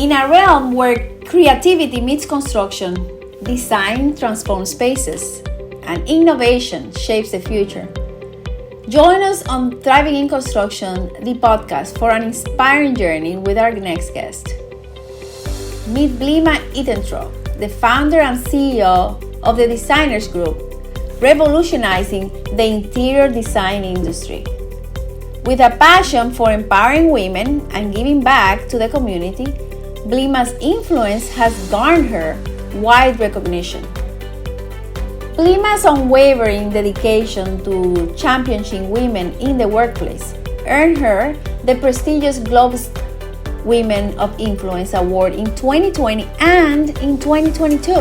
In a realm where creativity meets construction, design transforms spaces, and innovation shapes the future. Join us on Thriving in Construction, the podcast, for an inspiring journey with our next guest. Meet Blima Ehrentreu, the founder and CEO of the Designers Group, revolutionizing the interior design industry. With a passion for empowering women and giving back to the community, Blima's influence has garnered her wide recognition. Blima's unwavering dedication to championing women in the workplace earned her the prestigious Globe's Women of Influence Award in 2020 and in 2022.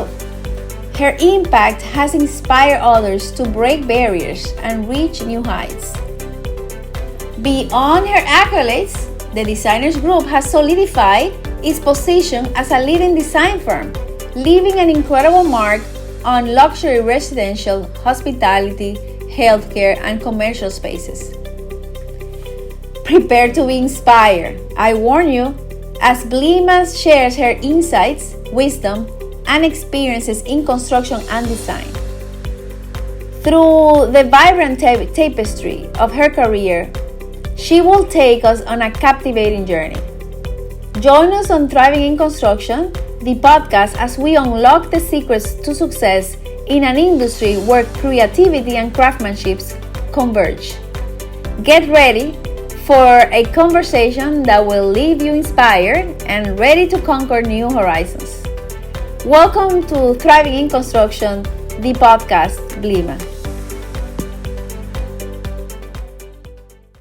Her impact has inspired others to break barriers and reach new heights. Beyond her accolades, the Designers Group has solidified its position as a leading design firm, leaving an incredible mark on luxury residential, hospitality, healthcare, and commercial spaces. Prepare to be inspired, I warn you, as Blima shares her insights, wisdom, and experiences in construction and design. Through the vibrant tapestry of her career, she will take us on a captivating journey. Join us on Thriving in Construction, the podcast, as we unlock the secrets to success in an industry where creativity and craftsmanship converge. Get ready for a conversation that will leave you inspired and ready to conquer new horizons. Welcome to Thriving in Construction, the podcast, Blima.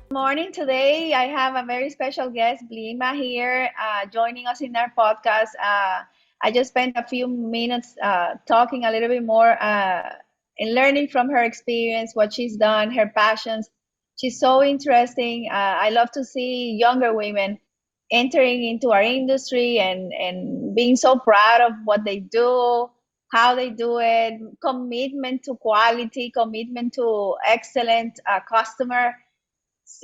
Good morning. Today I have a very special guest, Blima, here joining us in our podcast. I just spent a few minutes talking a little bit more and learning from her experience, what she's done, her passions. She's so interesting. I love to see younger women entering into our industry and being so proud of what they do, how they do it, commitment to quality, commitment to excellent customer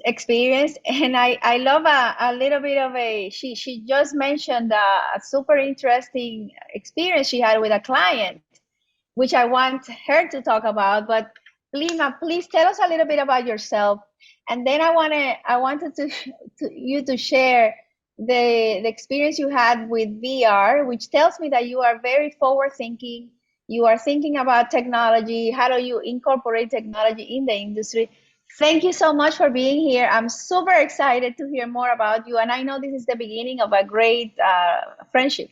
experience. And I love a little bit of she just mentioned a super interesting experience she had with a client, which I want her to talk about. But Blima, please tell us a little bit about yourself, and then I wanted you to share the experience you had with VR, which tells me that you are very forward thinking. You are thinking about technology. How do you incorporate technology in the industry? Thank you so much for being here. I'm super excited to hear more about you. And I know this is the beginning of a great friendship.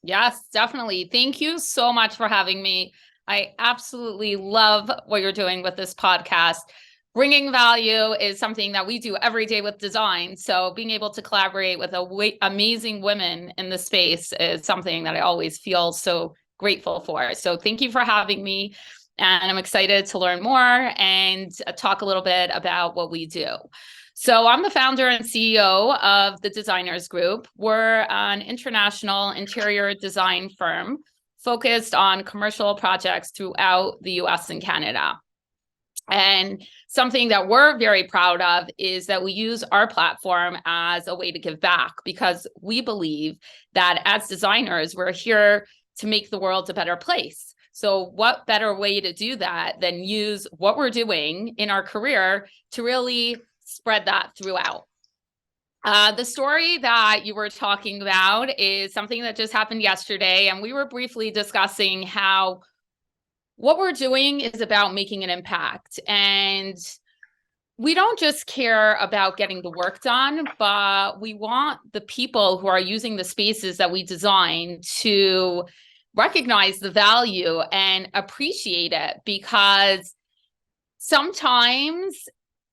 Yes, definitely. Thank you so much for having me. I absolutely love what you're doing with this podcast. Bringing value is something that we do every day with design. So being able to collaborate with amazing women in the space is something that I always feel so grateful for. So thank you for having me. And I'm excited to learn more and talk a little bit about what we do. So I'm the founder and CEO of the Designers Group. We're an international interior design firm focused on commercial projects throughout the US and Canada. And something that we're very proud of is that we use our platform as a way to give back, because we believe that as designers, we're here to make the world a better place. So what better way to do that than use what we're doing in our career to really spread that throughout. The story that you were talking about is something that just happened yesterday, and we were briefly discussing how what we're doing is about making an impact. And we don't just care about getting the work done, but we want the people who are using the spaces that we design to recognize the value and appreciate it, because sometimes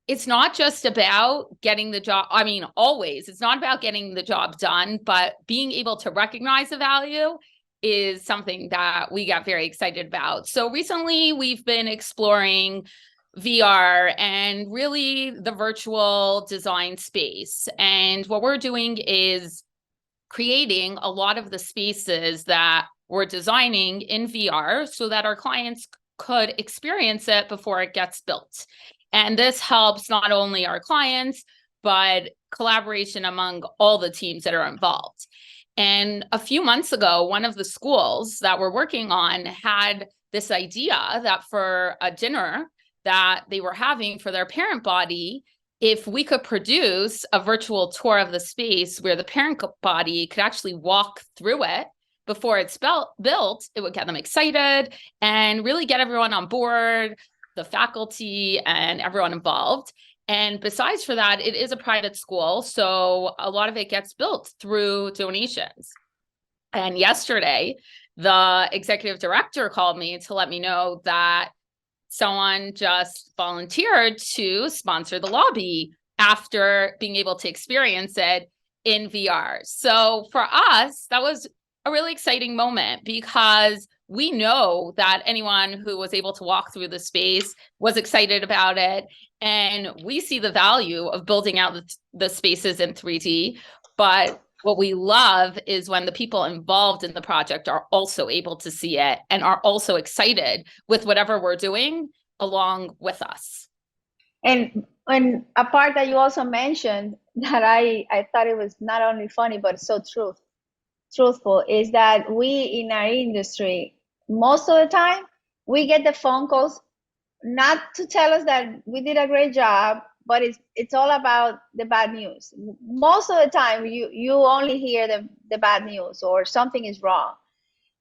it's not just about getting the job. I mean, always, it's not about getting the job done, but being able to recognize the value is something that we got very excited about. So recently we've been exploring VR and really the virtual design space. And what we're doing is creating a lot of the spaces that we're designing in VR so that our clients could experience it before it gets built. And this helps not only our clients, but collaboration among all the teams that are involved. And a few months ago, one of the schools that we're working on had this idea that for a dinner that they were having for their parent body, if we could produce a virtual tour of the space where the parent body could actually walk through it before it's built, it would get them excited and really get everyone on board, the faculty and everyone involved. And besides for that, it is a private school, so a lot of it gets built through donations. And yesterday, the executive director called me to let me know that someone just volunteered to sponsor the lobby after being able to experience it in VR. So for us, that was a really exciting moment because we know that anyone who was able to walk through the space was excited about it. And we see the value of building out the spaces in 3D. But what we love is when the people involved in the project are also able to see it and are also excited with whatever we're doing along with us. And a part that you also mentioned that I thought it was not only funny but so truthful is that we in our industry most of the time we get the phone calls not to tell us that we did a great job, but it's all about the bad news. Most of the time you only hear the bad news or something is wrong.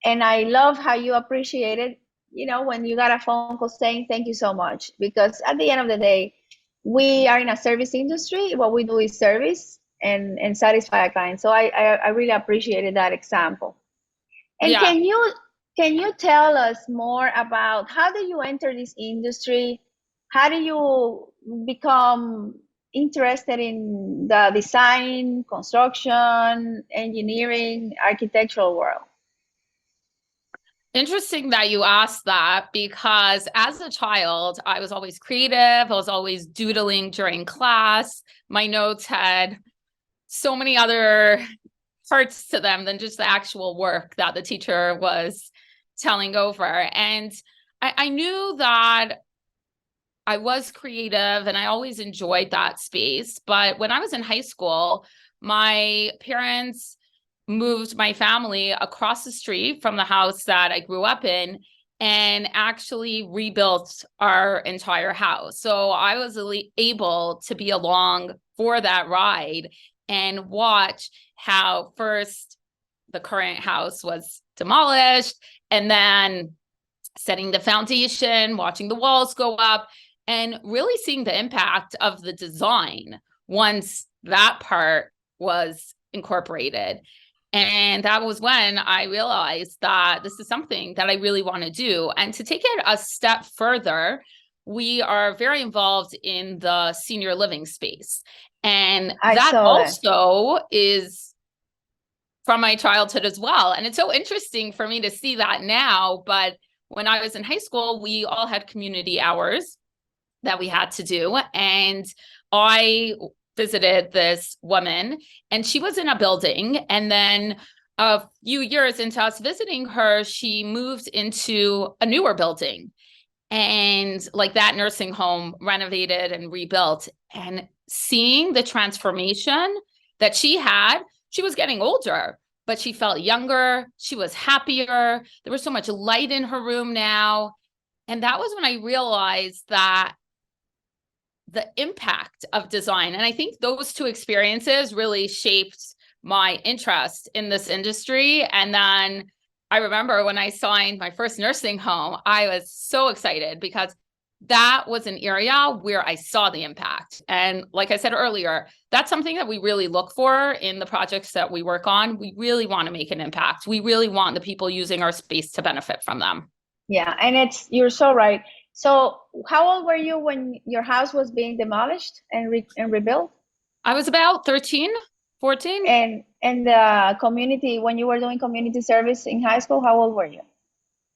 And I love how you appreciate it, when you got a phone call saying thank you so much, because at the end of the day, we are in a service industry. What we do is service and satisfy a client. So I really appreciated that example. And Yeah. can you tell us more about how did you enter this industry? How do you become interested in the design, construction, engineering, architectural world? Interesting that you asked that because as a child, I was always creative. I was always doodling during class. My notes had so many other parts to them than just the actual work that the teacher was telling over. And I knew that I was creative and I always enjoyed that space. But when I was in high school, my parents moved my family across the street from the house that I grew up in and actually rebuilt our entire house. So I was able to be along for that ride and watch how first the current house was demolished and then setting the foundation, watching the walls go up, and really seeing the impact of the design once that part was incorporated. And that was when I realized that this is something that I really want to do. And to take it a step further, we are very involved in the senior living space. And I that saw that. also is from my childhood as well. And it's so interesting for me to see that now. But when I was in high school, we all had community hours that we had to do. And I visited this woman and she was in a building. And then a few years into us visiting her, she moved into a newer building and like that nursing home renovated and rebuilt. And seeing the transformation that she was getting older, but she felt younger. She was happier. There was so much light in her room now. And that was when I realized that the impact of design. And I think those two experiences really shaped my interest in this industry. And then I remember when I signed my first nursing home, I was so excited because that was an area where I saw the impact. And like I said earlier, that's something that we really look for in the projects that we work on. We really want to make an impact. We really want the people using our space to benefit from them. Yeah, and you're so right. So, how old were you when your house was being demolished and rebuilt? I was about 13, 14. And the community, when you were doing community service in high school, how old were you?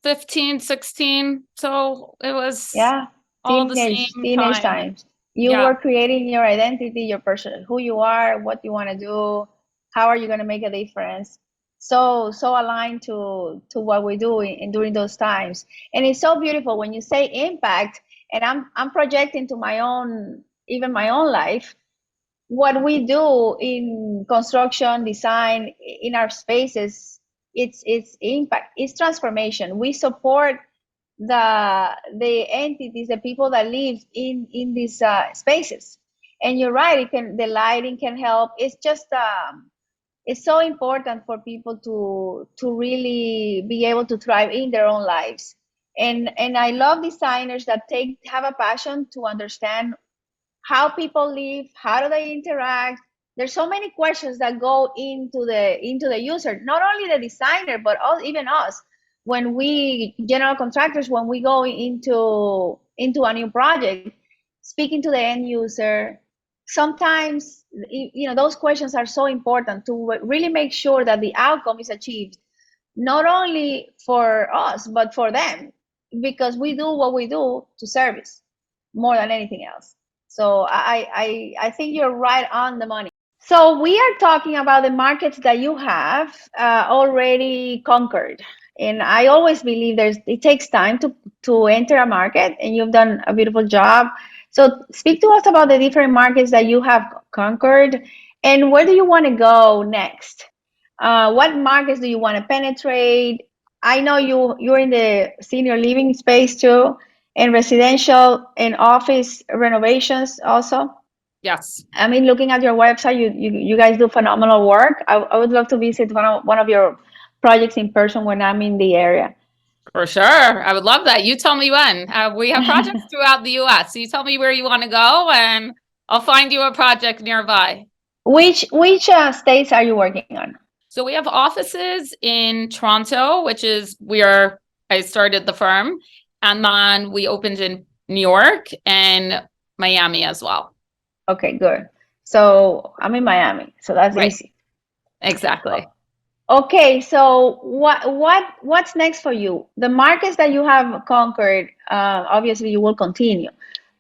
15, 16. So it was Yeah, all the same teenage time. times. You Yeah. were creating your identity, your person, who you are, what you want to do, how are you going to make a difference. So aligned to what we do during those times. And it's so beautiful when you say impact, and I'm projecting to my own, even my own life. what we do in construction design in our spaces, it's impact, it's transformation. We support the entities, the people that live in these spaces. And you're right, it can, the lighting can help. It's just it's so important for people to really be able to thrive in their own lives. And I love designers that take have a passion to understand how people live, how do they interact. There's so many questions that go into the user, not only the designer, but all, even us. When we general contractors, when we go into a new project, speaking to the end user, sometimes those questions are so important to really make sure that the outcome is achieved, not only for us but for them, because we do what we do to service more than anything else. So I think you're right on the money. So we are talking about the markets that you have already conquered, and I always believe it takes time to enter a market, and you've done a beautiful job. So speak to us about the different markets that you have conquered, and where do you want to go next? What markets do you want to penetrate? I know you're in the senior living space too, and residential and office renovations also. Yes. I mean, looking at your website, you guys do phenomenal work. I would love to visit one of your projects in person when I'm in the area. For sure. I would love that. You tell me when. We have projects throughout the US. So you tell me where you want to go and I'll find you a project nearby. Which states are you working on? So we have offices in Toronto, which is where I started the firm. And then we opened in New York and Miami as well. Okay, good. So I'm in Miami, so that's Right. easy. Exactly. Okay, so what's next for you? The markets that you have conquered, obviously you will continue.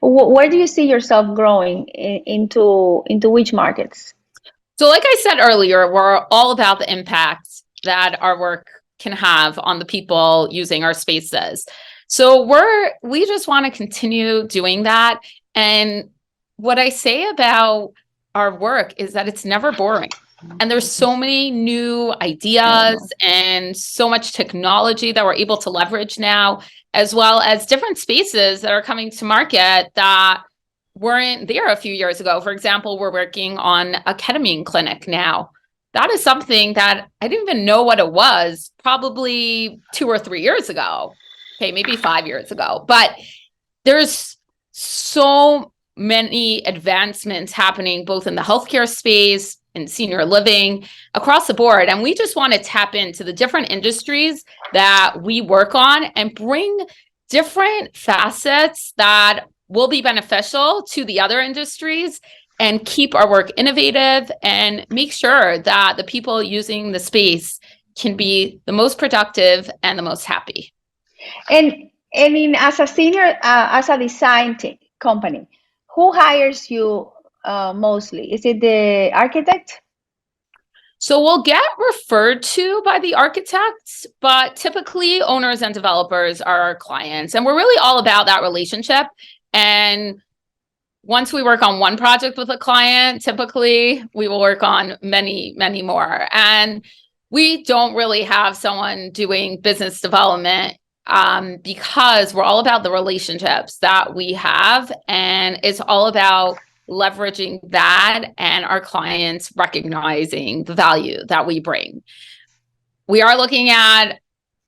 Where do you see yourself growing into which markets? So like I said earlier, we're all about the impact that our work can have on the people using our spaces. So we just want to continue doing that. And what I say about our work is that it's never boring. And there's so many new ideas and so much technology that we're able to leverage now, as well as different spaces that are coming to market that weren't there a few years ago. For example, we're working on a ketamine clinic now. That is something that I didn't even know what it was probably 2 or 3 years ago. Okay, maybe 5 years ago. But there's so many advancements happening both in the healthcare space, in senior living, across the board. And we just want to tap into the different industries that we work on and bring different facets that will be beneficial to the other industries and keep our work innovative and make sure that the people using the space can be the most productive and the most happy. And as a senior, as a company, who hires you mostly? Is it the architect? So we'll get referred to by the architects, but typically owners and developers are our clients. And we're really all about that relationship. And once we work on one project with a client, typically we will work on many, many more. And we don't really have someone doing business development because we're all about the relationships that we have. And it's all about leveraging that and our clients recognizing the value that we bring. We are looking at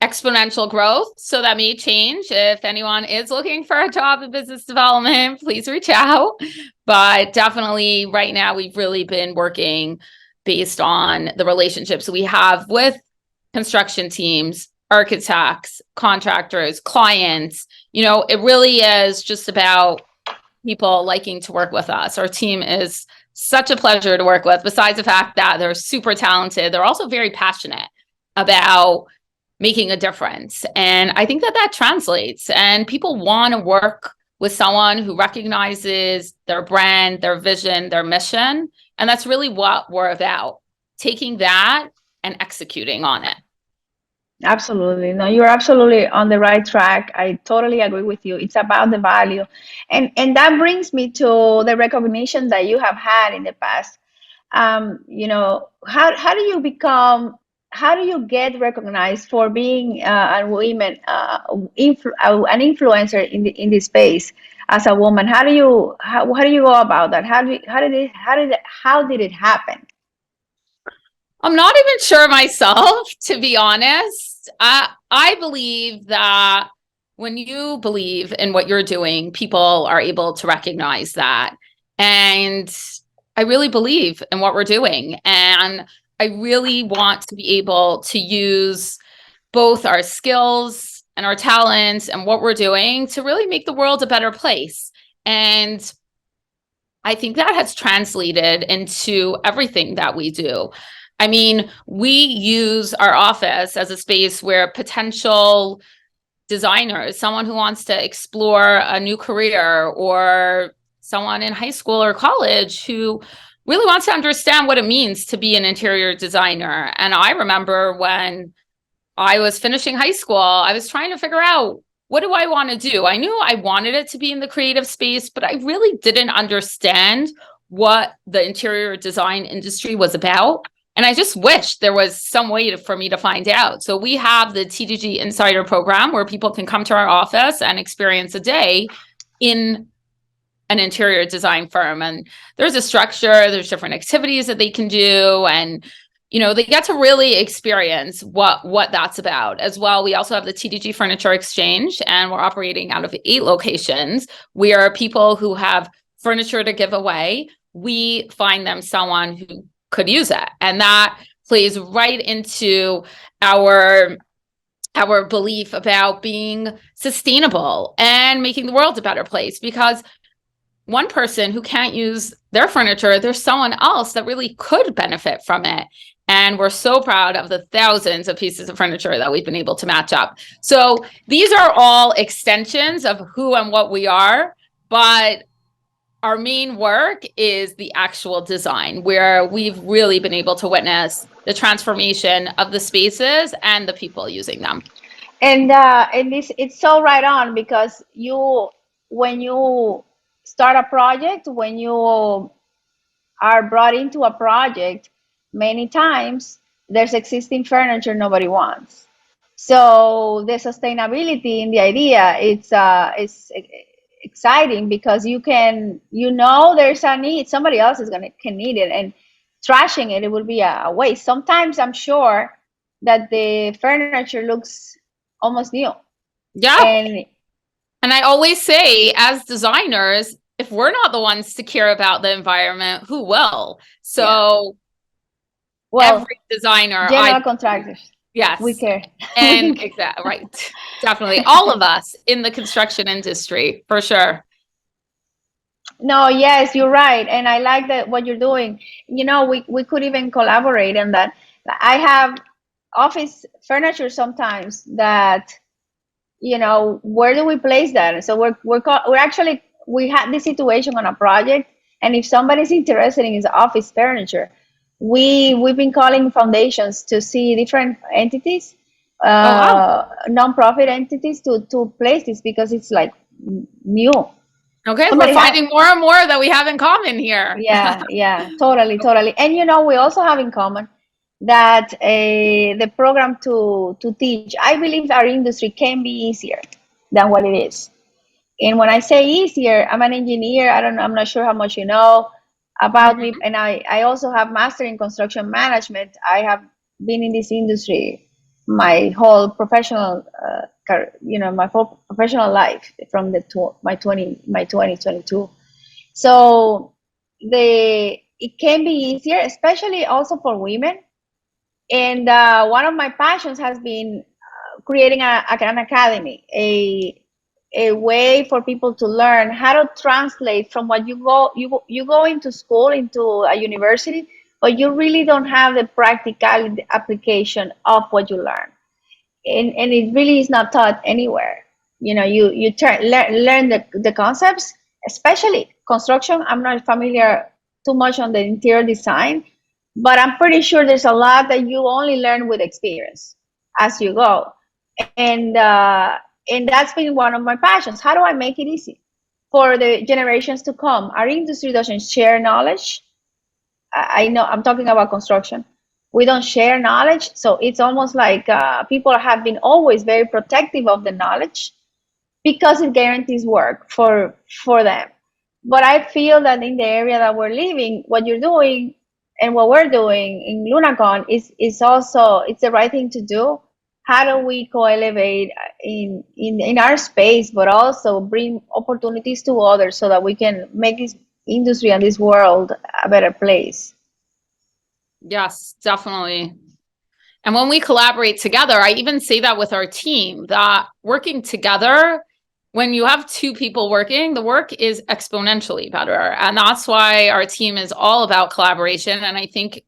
exponential growth, so that may change. If anyone is looking for a job in business development, please reach out. But definitely right now, we've really been working based on the relationships we have with construction teams, architects, contractors, clients. It really is just about people liking to work with us. Our team is such a pleasure to work with. Besides the fact that they're super talented, they're also very passionate about making a difference. And I think that translates. And people want to work with someone who recognizes their brand, their vision, their mission. And that's really what we're about, taking that and executing on it. Absolutely. No, you're absolutely on the right track. I totally agree with you. It's about the value. And that brings me to the recognition that you have had in the past. How do you become, how do you get recognized for being a woman, an influencer in this space as a woman? How do you go about that? How did it happen? I'm not even sure myself, to be honest. I believe that when you believe in what you're doing, people are able to recognize that. And I really believe in what we're doing. And I really want to be able to use both our skills and our talents and what we're doing to really make the world a better place. And I think that has translated into everything that we do. I mean, we use our office as a space where potential designers, someone who wants to explore a new career, or someone in high school or college who really wants to understand what it means to be an interior designer. And I remember when I was finishing high school, I was trying to figure out, what do I want to do? I knew I wanted it to be in the creative space, but I really didn't understand what the interior design industry was about. And I just wished there was some way for me to find out. So we have the TDG Insider program where people can come to our office and experience a day in an interior design firm. And there's a structure, there's different activities that they can do. And they get to really experience what that's about as well. We also have the TDG Furniture Exchange, and we're operating out of 8 locations. We are people who have furniture to give away. We find them someone who could use it, and that plays right into our belief about being sustainable and making the world a better place. Because one person who can't use their furniture, there's someone else that really could benefit from it. And we're so proud of the thousands of pieces of furniture that we've been able to match up. So these are all extensions of who and what we are, but our main work is the actual design, where we've really been able to witness the transformation of the spaces and the people using them. And this, it's so right on, because when you start a project, when you are brought into a project, many times there's existing furniture nobody wants. So the sustainability in the idea, it's exciting, because there's a need, somebody else can need it, and trashing it would be a waste. Sometimes I'm sure that the furniture looks almost new. Yeah. And And I always say, as designers, if we're not the ones to care about the environment, who will? yeah, So well, every designer, general contractors, we yes, care. and exactly right, definitely all of us in the construction industry for sure. No, yes, you're right, and I like that what you're doing. We could even collaborate on that. I have office furniture sometimes that, where do we place that? So we're actually, we had this situation on a project, and if somebody's interested in his office furniture, we've been calling foundations to see different entities, Oh wow. non-profit entities, to place this, because it's like new. Okay, we're Somebody had finding more and more that we have in common here. Yeah, yeah, totally, totally. And we also have in common that the program to teach. I believe our industry can be easier than what it is. And when I say easier, I'm an engineer. I don't know, I'm not sure how much you know about me. Mhm. And I also have master in construction management. I have been in this industry my whole professional, my whole professional life, from my 2022. So it can be easier, especially also for women. And one of my passions has been creating an academy, a way for people to learn how to translate from what you go into school, into a university, but you really don't have the practical application of what you learn, and it really is not taught anywhere. Learn the concepts, especially construction. I'm not familiar too much on the interior design, but I'm pretty sure there's a lot that you only learn with experience. as you go. And that's been one of my passions. How do I make it easy for the generations to come? Our industry doesn't share knowledge. I know I'm talking about construction. We don't share knowledge, so it's almost like people have been always very protective of the knowledge because it guarantees work for them. But I feel that in the area that we're living, what you're doing and what we're doing in LunaCon is also it's the right thing to do. How do we co-elevate in our space, but also bring opportunities to others so that we can make this industry and this world a better place? Yes, definitely. And when we collaborate together, I even say that with our team, that working together, when you have two people working, the work is exponentially better. And that's why our team is all about collaboration. And I think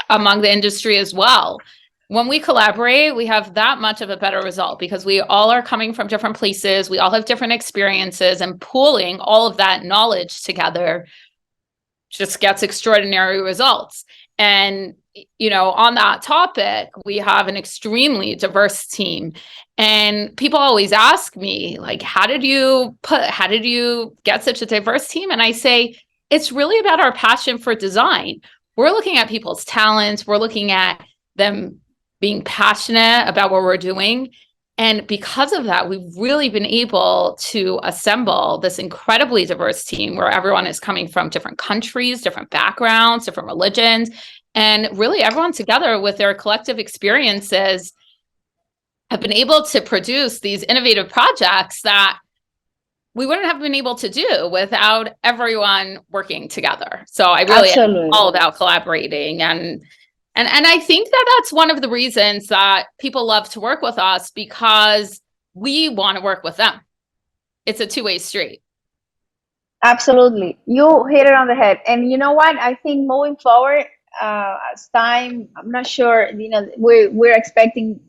among the industry as well. When we collaborate, we have that much of a better result because we all are coming from different places. We all have different experiences, and pooling all of that knowledge together just gets extraordinary results. And, you know, on that topic, we have an extremely diverse team. And people always ask me, like, how did you get such a diverse team? And I say, it's really about our passion for design. We're looking at people's talents. We're looking at them being passionate about what we're doing. And because of that, we've really been able to assemble this incredibly diverse team where everyone is coming from different countries, different backgrounds, different religions, and really everyone together with their collective experiences have been able to produce these innovative projects that we wouldn't have been able to do without everyone working together. So I really am all Absolutely. about collaborating, and I think that that's one of the reasons that people love to work with us, because we want to work with them. It's a two-way street. Absolutely. You hit it on the head. And you know what? I think moving forward, as time, I'm not sure, you know, we're expecting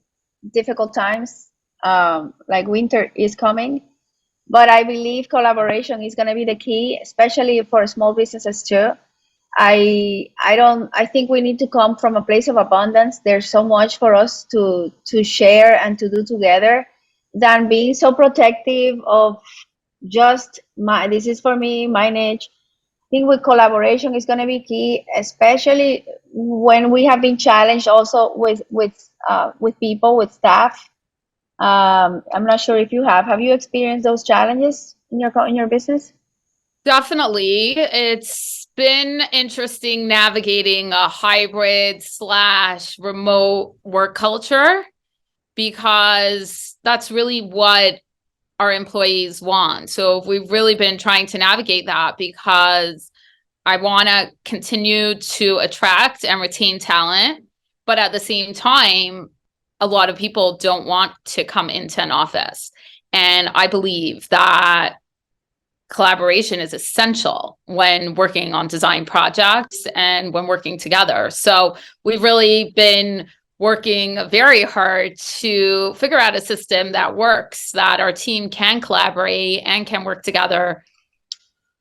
difficult times, like winter is coming. But I believe collaboration is going to be the key, especially for small businesses too. I think we need to come from a place of abundance. There's so much for us to share and to do together than being so protective of just my this is for me, my niche. I think with collaboration is going to be key, especially when we have been challenged also with people, with staff. I'm not sure if you have. Have you experienced those challenges in your business? Definitely. It's been interesting navigating a hybrid slash remote work culture, because that's really what our employees want. So we've really been trying to navigate that, because I want to continue to attract and retain talent, but at the same time, a lot of people don't want to come into an office. And I believe that collaboration is essential when working on design projects and when working together. So we've really been working very hard to figure out a system that works, that our team can collaborate and can work together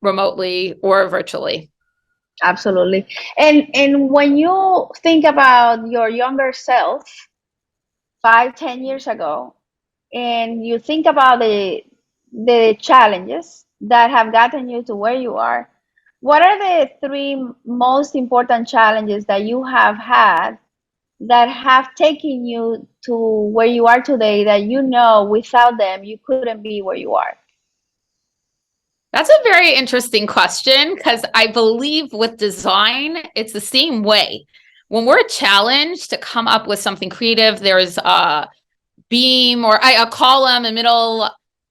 remotely or virtually. Absolutely. And when you think about your younger self, 5, 10 years ago, and you think about the challenges that have gotten you to where you are, what are the three most important challenges that you have had that have taken you to where you are today that you know without them you couldn't be where you are? That's a very interesting question, because I believe with design, it's the same way. When we're challenged to come up with something creative, there's a beam or a column in the middle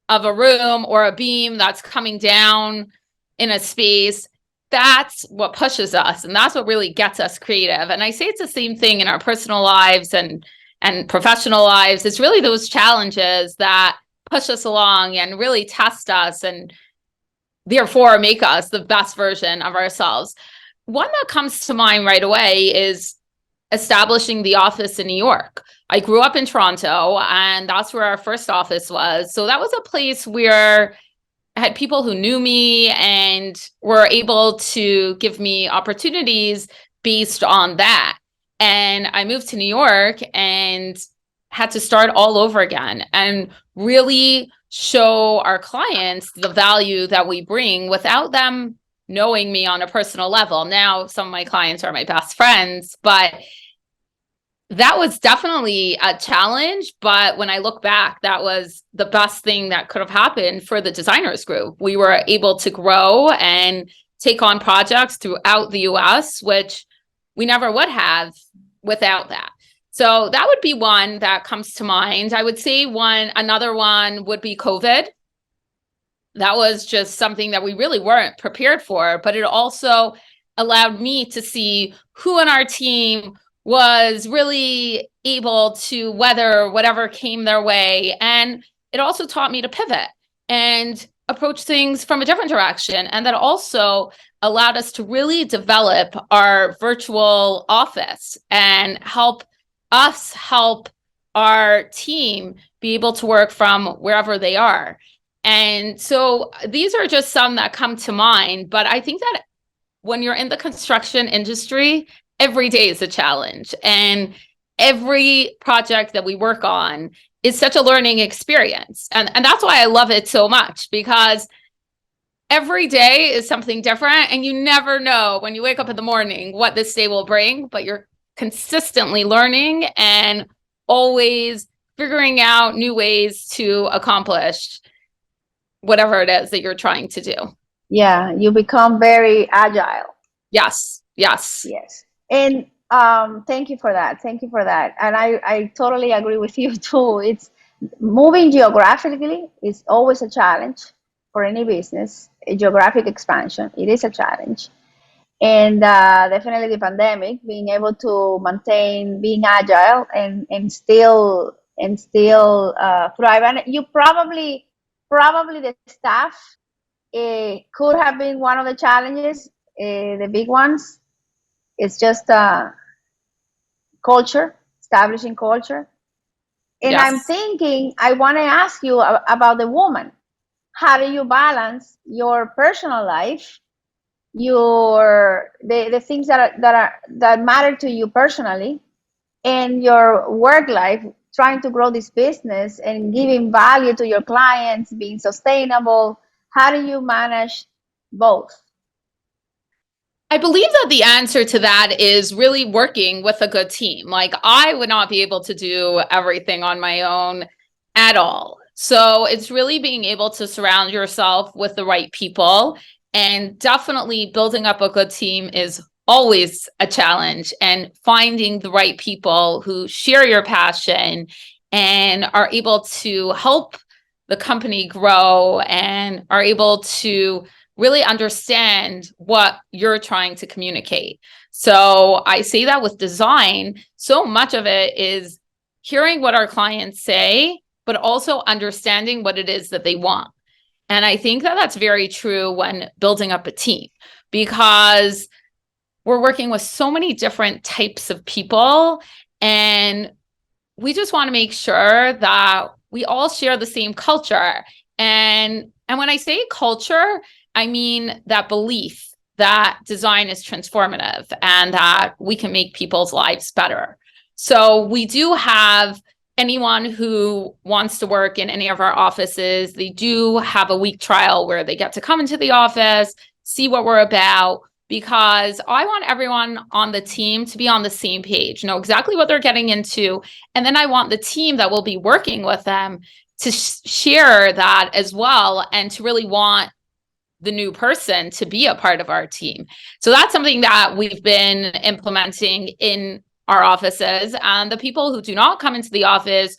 of a room, or a beam that's coming down in a space. That's what pushes us, and that's what really gets us creative. And I say it's the same thing in our personal lives and professional lives. It's really those challenges that push us along and really test us, and therefore make us the best version of ourselves. One that comes to mind right away is establishing the office in New York. I grew up in Toronto, and that's where our first office was. So that was a place where I had people who knew me and were able to give me opportunities based on that. And I moved to New York, and had to start all over again and really show our clients the value that we bring without them knowing me on a personal level. Now, some of my clients are my best friends, but that was definitely a challenge. But when I look back, that was the best thing that could have happened for the designers group. We were able to grow and take on projects throughout the US, which we never would have without that. So that would be one that comes to mind. I would say another one would be COVID. That was just something that we really weren't prepared for, but it also allowed me to see who in our team was really able to weather whatever came their way. And it also taught me to pivot and approach things from a different direction. And that also allowed us to really develop our virtual office and help us help our team be able to work from wherever they are. And so these are just some that come to mind. But I think that when you're in the construction industry, every day is a challenge. And every project that we work on is such a learning experience. And that's why I love it so much, because every day is something different. And you never know when you wake up in the morning what this day will bring, but you're consistently learning and always figuring out new ways to accomplish whatever it is that you're trying to do. Yeah, you become very agile. Yes, yes. Yes. And thank you for that. Thank you for that. And I totally agree with you too. It's moving geographically is always a challenge for any business. A geographic expansion, it is a challenge. And definitely the pandemic, being able to maintain being agile and still thrive. And you probably the staff could have been one of the challenges, the big ones. It's just culture, establishing culture. And I'm Yes. thinking, I want to ask you about the woman. How do you balance your personal life, the things that matter to you personally, and your work life, trying to grow this business and giving value to your clients, being sustainable? How do you manage both? I believe that the answer to that is really working with a good team. Like, I would not be able to do everything on my own at all. So it's really being able to surround yourself with the right people, and definitely building up a good team is always a challenge, and finding the right people who share your passion and are able to help the company grow and are able to really understand what you're trying to communicate. So I say that with design, so much of it is hearing what our clients say, but also understanding what it is that they want. And I think that that's very true when building up a team, because we're working with so many different types of people, and we just want to make sure that we all share the same culture. And when I say culture, I mean that belief that design is transformative and that we can make people's lives better. So we do have anyone who wants to work in any of our offices, they do have a week trial where they get to come into the office, see what we're about, because I want everyone on the team to be on the same page, know exactly what they're getting into. And then I want the team that will be working with them to share that as well, and to really want the new person to be a part of our team. So that's something that we've been implementing in our offices. And the people who do not come into the office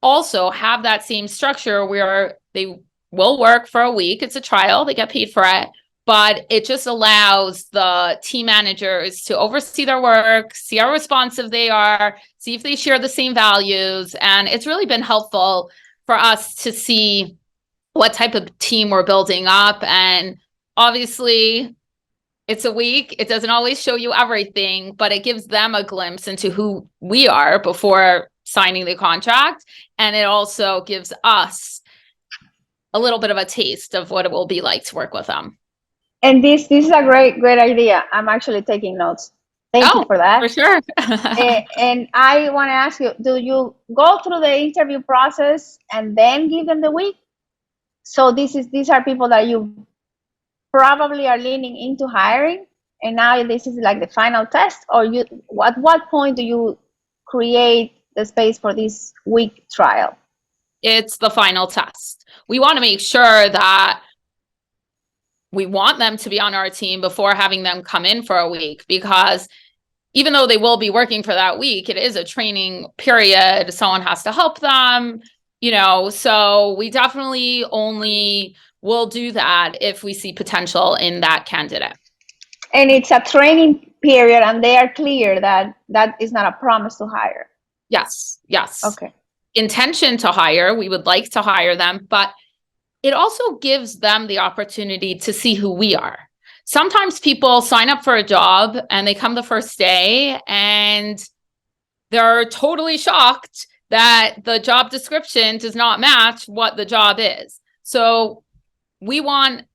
also have that same structure where they will work for a week. It's a trial, they get paid for it, but it just allows the team managers to oversee their work, see how responsive they are, see if they share the same values. And it's really been helpful for us to see what type of team we're building up. And obviously, it's a week. It doesn't always show you everything, but it gives them a glimpse into who we are before signing the contract. And it also gives us a little bit of a taste of what it will be like to work with them. And this is a great idea. I'm actually taking notes. Thank you Oh, for that. for sure. And I want to ask you, do you go through the interview process and then give them the week? So these are people that you probably are leaning into hiring, and now this is like the final test, or you at what point do you create the space for this week trial? It's the final test. We want to make sure that we want them to be on our team before having them come in for a week, because even though they will be working for that week, it is a training period. Someone has to help them, so we definitely only will do that if we see potential in that candidate. And it's a training period, and they are clear that that is not a promise to hire. Yes. Okay. Intention to hire, we would like to hire them, but it also gives them the opportunity to see who we are. Sometimes people sign up for a job and they come the first day and they're totally shocked that the job description does not match what the job is. So we want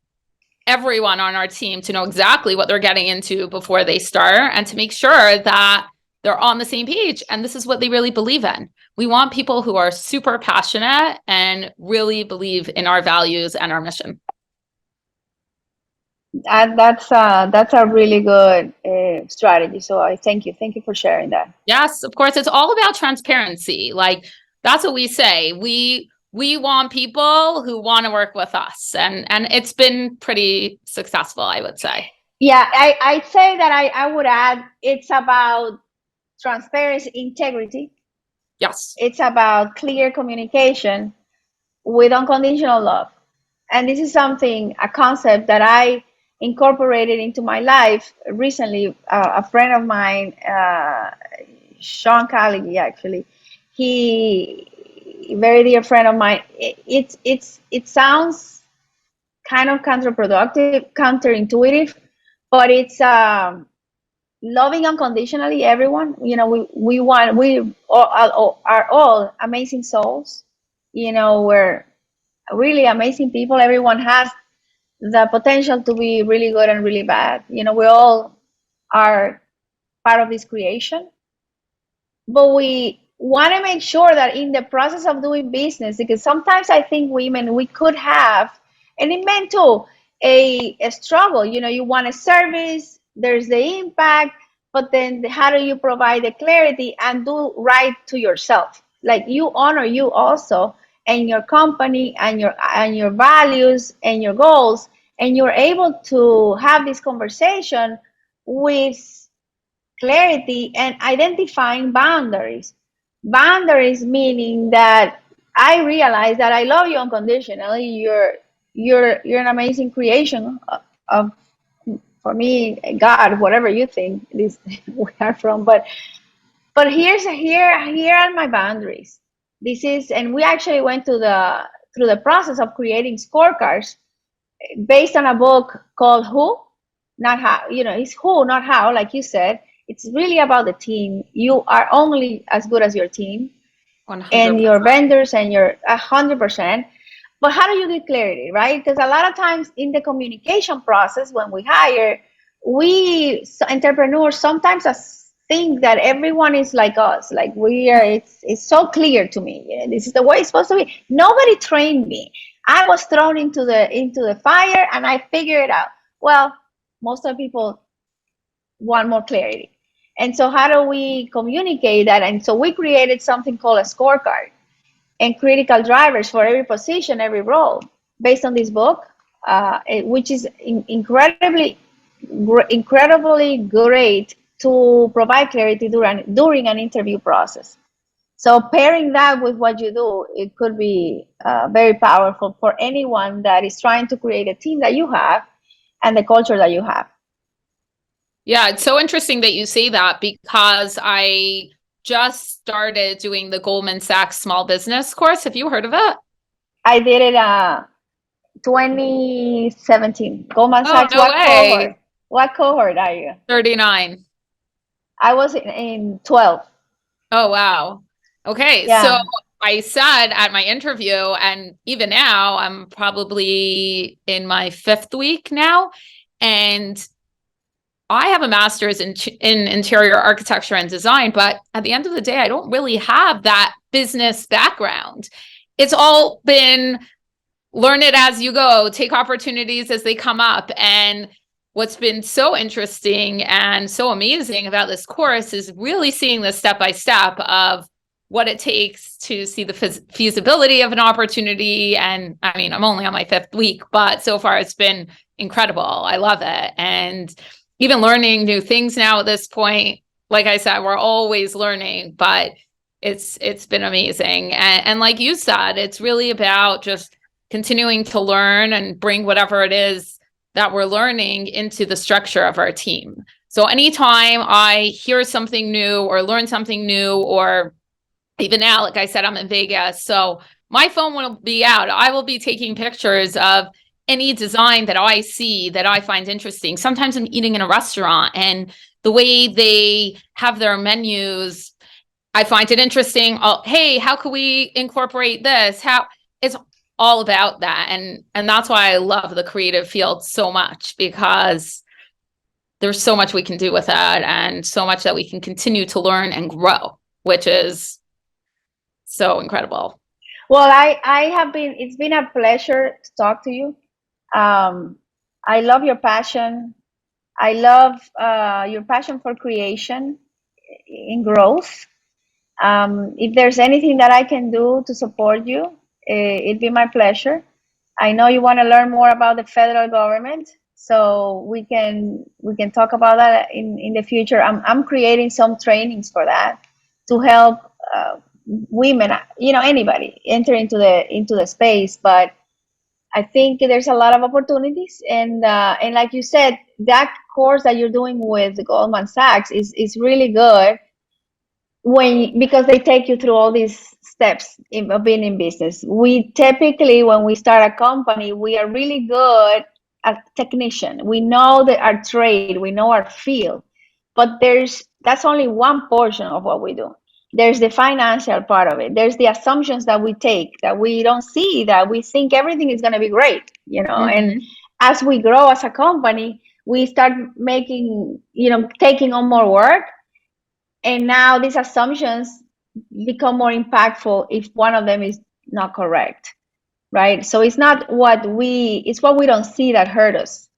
everyone on our team to know exactly what they're getting into before they start, and to make sure that they're on the same page and this is what they really believe in. We want people who are super passionate and really believe in our values and our mission. And that's a really good strategy. So I thank you for sharing that. Yes, of course, it's all about transparency. Like, that's what we say. We want people who want to work with us, and it's been pretty successful, I would say. Yeah, I'd say that I would add, it's about transparency, integrity. Yes. It's about clear communication with unconditional love. And this is a concept that I incorporated into my life recently. A friend of mine, Sean Callagy, actually, very dear friend of mine. It sounds kind of counterproductive, counterintuitive, but it's loving unconditionally everyone. We are all amazing souls. We're really amazing people. Everyone has the potential to be really good and really bad. We all are part of this creation, but we want to make sure that in the process of doing business, because sometimes I think women, we could have, and in men too, a struggle. You want a service, there's the impact, but then how do you provide the clarity and do right to yourself? Like, you honor you also, and your company, and your values and your goals, and you're able to have this conversation with clarity and identifying boundaries. Boundaries meaning that I realize that I love you unconditionally. You're an amazing creation of, for me, God, whatever you think this we are from. But here are my boundaries. This is, and we actually went through the process of creating scorecards based on a book called Who, Not How. It's who, not how, like you said. It's really about the team. You are only as good as your team, and 100%. your vendors, and your 100%. But how do you get clarity, right? Because a lot of times in the communication process, when we hire, we entrepreneurs sometimes think that everyone is like us. Like, we are. It's so clear to me. This is the way it's supposed to be. Nobody trained me. I was thrown into the fire, and I figured it out. Well, most of the people want more clarity. And so how do we communicate that? And so we created something called a scorecard, and critical drivers for every position, every role, based on this book, which is incredibly great to provide clarity during an interview process. So pairing that with what you do, it could be very powerful for anyone that is trying to create a team that you have and the culture that you have. Yeah, it's so interesting that you say that, because I just started doing the Goldman Sachs small business course. Have you heard of it? I did it 2017. Goldman Oh, Sachs. no What way. cohort? What cohort are you? 39. I was in 12. Oh, wow. Okay. So Yeah. I said at my interview, and even now, I'm probably in my 5th week now. And I have a master's in interior architecture and design, but at the end of the day, I don't really have that business background. It's all been learn it as you go, take opportunities as they come up. And what's been so interesting and so amazing about this course is really seeing the step by step of what it takes to see the feasibility of an opportunity. And I mean, I'm only on my 5th week, but so far it's been incredible. I love it. And even learning new things now at this point, like I said, we're always learning, but it's been amazing. And like you said, it's really about just continuing to learn and bring whatever it is that we're learning into the structure of our team. So anytime I hear something new or learn something new, or even now, like I said, I'm in Vegas, so my phone will be out. I will be taking pictures of any design that I see that I find interesting. Sometimes I'm eating in a restaurant and the way they have their menus, I find it interesting. Hey, how could we incorporate this? How it's all about that. And that's why I love the creative field so much, because there's so much we can do with that and so much that we can continue to learn and grow, which is so incredible. Well, it's been a pleasure to talk to you. I love your passion. I love your passion for creation in growth. If there's anything that I can do to support you, it'd be my pleasure. I know you want to learn more about the federal government, so we can talk about that in the future. I'm creating some trainings for that to help women, anybody enter into the space. But I think there's a lot of opportunities, and like you said, that course that you're doing with Goldman Sachs is really good because they take you through all these steps of being in business. We typically, when we start a company, we are really good at technician. We know that our trade, we know our field, but that's only one portion of what we do. There's the financial part of it. There's the assumptions that we take that we don't see, that we think everything is going to be great, and Mm-hmm. as we grow as a company, we start taking on more work, and now these assumptions become more impactful if one of them is not correct, right? So it's what we don't see that hurt us.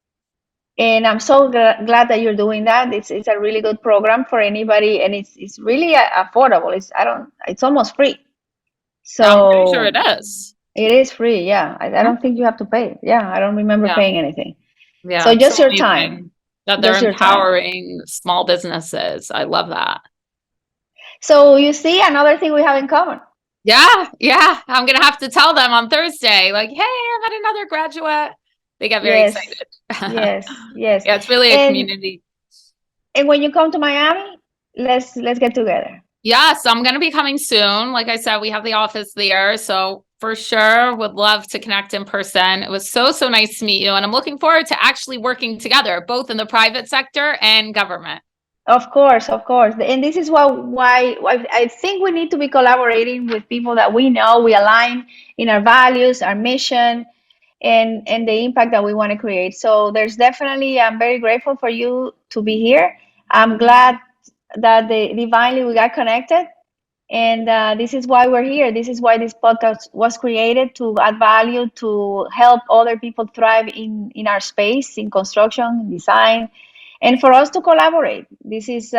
And I'm so glad that you're doing that. It's a really good program for anybody, and it's really affordable. It's almost free. I'm pretty sure it So is. it is free. Yeah, I Mhm. don't think you have to pay. Yeah, I don't remember Yeah. paying anything. Yeah. So It's so just your time, amazing that they're just your time. empowering small businesses. I love that. So you see, another thing we have in common. Yeah, yeah. I'm gonna have to tell them on Thursday, like, hey, I've had another graduate. They get very Yes, excited. yes, yes. Yeah, it's really a And community. and when you come to Miami, let's get together. Yeah, so I'm gonna be coming soon. Like I said, we have the office there, so for sure would love to connect in person. It was so nice to meet you, and I'm looking forward to actually working together, both in the private sector and government. Of course, of course. And this is why I think we need to be collaborating with people that we know we align in our values, our mission, and the impact that we want to create. So I'm very grateful for you to be here. I'm glad that divinely we got connected. And this is why we're here. This is why this podcast was created, to add value, to help other people thrive in our space, in construction, design, and for us to collaborate. This is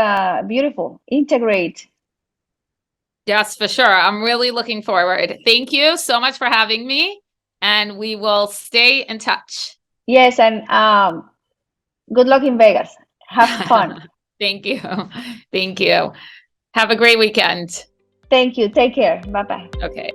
beautiful. Integrate. Yes, for sure. I'm really looking forward. Thank you so much for having me, and we will stay in touch. Yes, and good luck in Vegas. Have fun. Thank you. Thank you. Have a great weekend. Thank you. Take care. Bye bye. Okay.